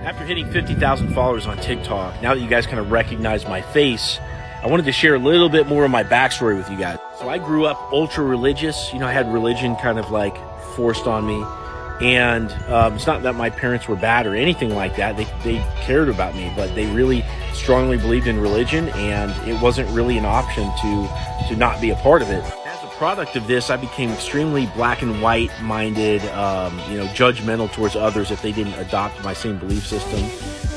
After hitting 50,000 followers on TikTok, now that you guys kind of recognize my face, I wanted to share a little bit more of my backstory with you guys. So I grew up ultra religious. I had religion kind of like forced on me. And it's not that my parents were bad or anything like that. They cared about me, but they really strongly believed in religion, and it wasn't really an option to not be a part of it. As a product of this, I became extremely black and white minded, judgmental towards others if they didn't adopt my same belief system.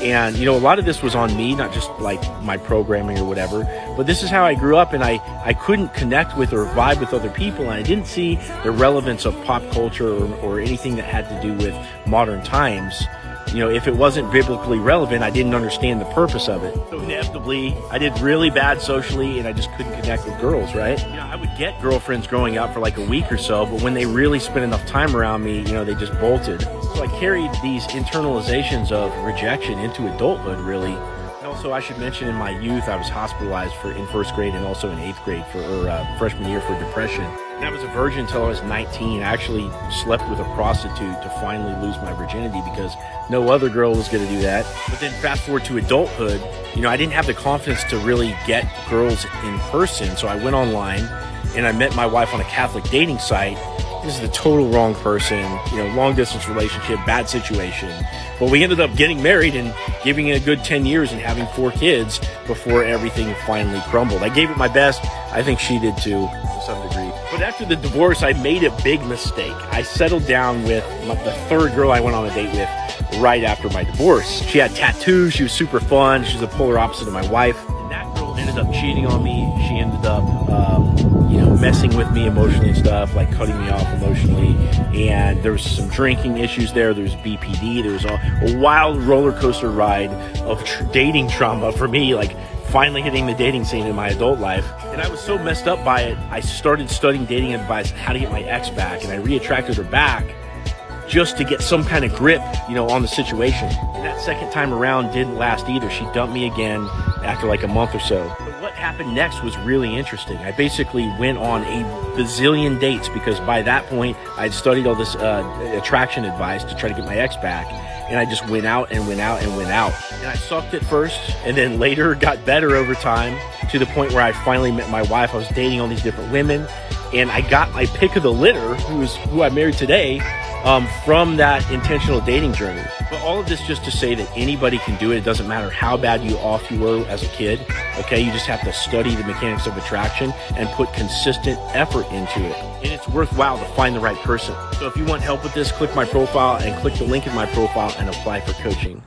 And, a lot of this was on me, not just like my programming or whatever, but this is how I grew up, and I couldn't connect with or vibe with other people, and I didn't see the relevance of pop culture or anything that had to do with modern times. If it wasn't biblically relevant, I didn't understand the purpose of it. So inevitably, I did really bad socially, and I just couldn't connect with girls, right? I would get girlfriends growing up for like a week or so, but when they really spent enough time around me, they just bolted. So I carried these internalizations of rejection into adulthood, really. Also, I should mention in my youth, I was hospitalized in first grade and also in eighth grade for freshman year for depression. And I was a virgin until I was 19. I actually slept with a prostitute to finally lose my virginity because no other girl was going to do that. But then fast forward to adulthood, I didn't have the confidence to really get girls in person. So I went online and I met my wife on a Catholic dating site. This is the total wrong person, long distance relationship, bad situation. But we ended up getting married and giving it a good 10 years and having 4 kids before everything finally crumbled. I gave it my best. I think she did too, to some degree. But after the divorce, I made a big mistake. I settled down with the third girl I went on a date with right after my divorce. She had tattoos. She was super fun. She was the polar opposite of my wife. And that girl ended up cheating on me. She ended up, messing with me emotionally and stuff, like cutting me off emotionally. And there was some drinking issues there. There was BPD. There was a wild roller coaster ride of dating trauma for me, like finally hitting the dating scene in my adult life. And I was so messed up by it, I started studying dating advice, how to get my ex back. And I re-attracted her back just to get some kind of grip, on the situation. And that second time around didn't last either. She dumped me again after like a month or so. But what happened next was really interesting. I basically went on a bazillion dates because by that point, I'd studied all this attraction advice to try to get my ex back. And I just went out and went out and went out. And I sucked at first, and then later got better over time to the point where I finally met my wife. I was dating all these different women, and I got my pick of the litter, who I married today, from that intentional dating journey. But all of this just to say that anybody can do it. It doesn't matter how bad off you were as a kid. Okay, you just have to study the mechanics of attraction and put consistent effort into it. And it's worthwhile to find the right person. So if you want help with this, click my profile and click the link in my profile and apply for coaching.